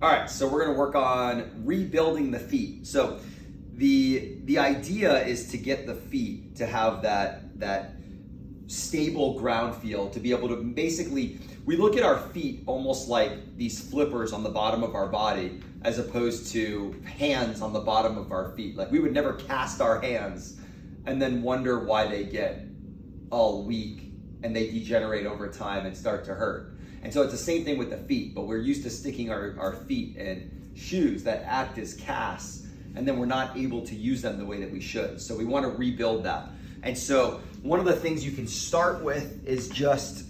All right, so we're gonna work on rebuilding the feet. So the idea is to get the feet to have that stable ground feel, to be able to basically, we look at our feet almost like these flippers on the bottom of our body, as opposed to hands on the bottom of our feet. Like we would never cast our hands and then wonder why they get all weak and they degenerate over time and start to hurt. And so it's the same thing with the feet, but we're used to sticking our feet in shoes that act as casts, and then we're not able to use them the way that we should. So we want to rebuild that. And so one of the things you can start with is just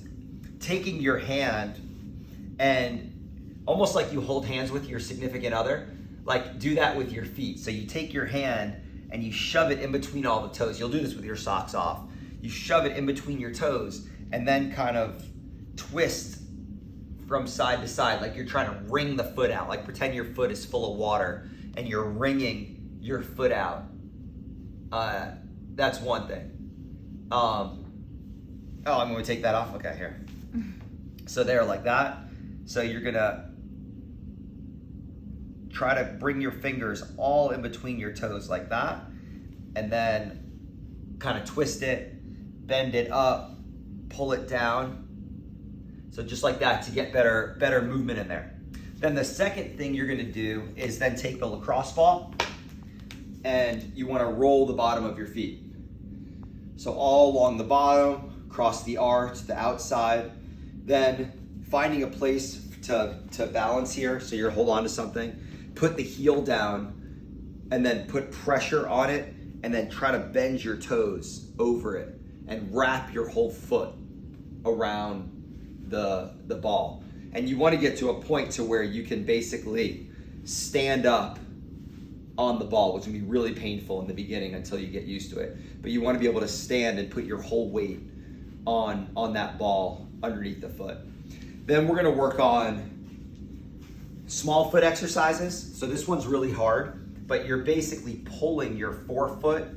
taking your hand and almost like you hold hands with your significant other, like do that with your feet. So you take your hand and you shove it in between all the toes. You'll do this with your socks off. You shove it in between your toes and then kind of twist from side to side, like you're trying to wring the foot out. Like pretend your foot is full of water and you're wringing your foot out. That's one thing. I'm going to take that off. Okay, here. So there, like that. So you're gonna try to bring your fingers all in between your toes like that, and then kind of twist it, bend it up, pull it down. So just like that to get better movement in there. Then the second thing you're gonna do is then take the lacrosse ball and you wanna roll the bottom of your feet. So all along the bottom, across the arch, the outside, then finding a place to balance here. So you're hold on to something, put the heel down and then put pressure on it and then try to bend your toes over it and wrap your whole foot around the ball. And you want to get to a point to where you can basically stand up on the ball, which can be really painful in the beginning until you get used to it. But you want to be able to stand and put your whole weight on that ball underneath the foot. Then we're going to work on small foot exercises. So this one's really hard, but you're basically pulling your forefoot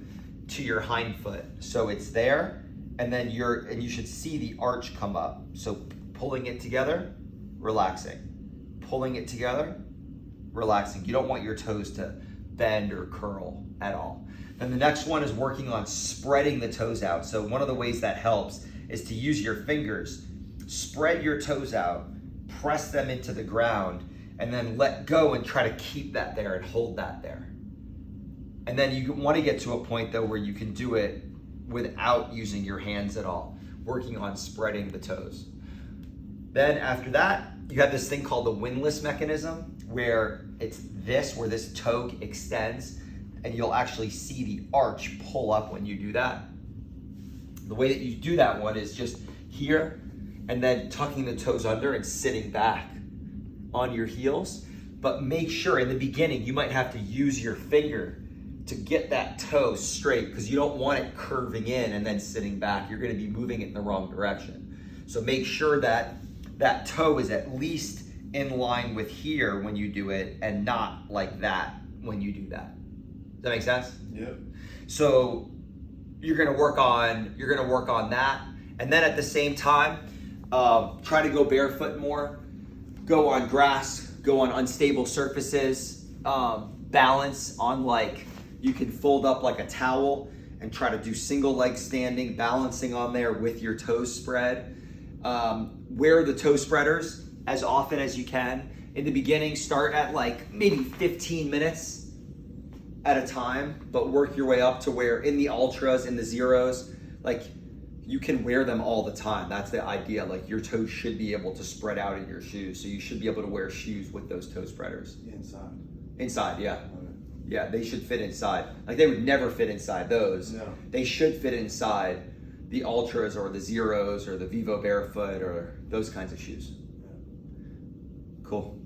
to your hind foot. So it's there, and then you should see the arch come up. So pulling it together, relaxing. Pulling it together, relaxing. You don't want your toes to bend or curl at all. Then the next one is working on spreading the toes out. So one of the ways that helps is to use your fingers, spread your toes out, press them into the ground, and then let go and try to keep that there and hold that there. And then you want to get to a point though where you can do it without using your hands at all, working on spreading the toes. Then after that, you have this thing called the windlass mechanism, where it's this, where this toe extends, and you'll actually see the arch pull up when you do that. The way that you do that one is just here, and then tucking the toes under and sitting back on your heels. But make sure in the beginning, you might have to use your finger to get that toe straight, because you don't want it curving in and then sitting back. You're going to be moving it in the wrong direction. So make sure that that toe is at least in line with here when you do it, and not like that when you do that. Does that make sense? Yep. So you're gonna work on that, and then at the same time, try to go barefoot more, go on grass, go on unstable surfaces, balance on, like, you can fold up like a towel and try to do single leg standing, balancing on there with your toes spread. Wear the toe spreaders as often as you can. In the beginning, start at like maybe 15 minutes at a time, but work your way up to where in the ultras, in the zeros, like you can wear them all the time. That's the idea. Like your toes should be able to spread out in your shoes. So you should be able to wear shoes with those toe spreaders. Inside. Inside, yeah. Okay. Yeah, they should fit inside. Like they would never fit inside those. No. They should fit inside the ultras or the zeros or the Vivo Barefoot or those kinds of shoes. Yeah. Cool.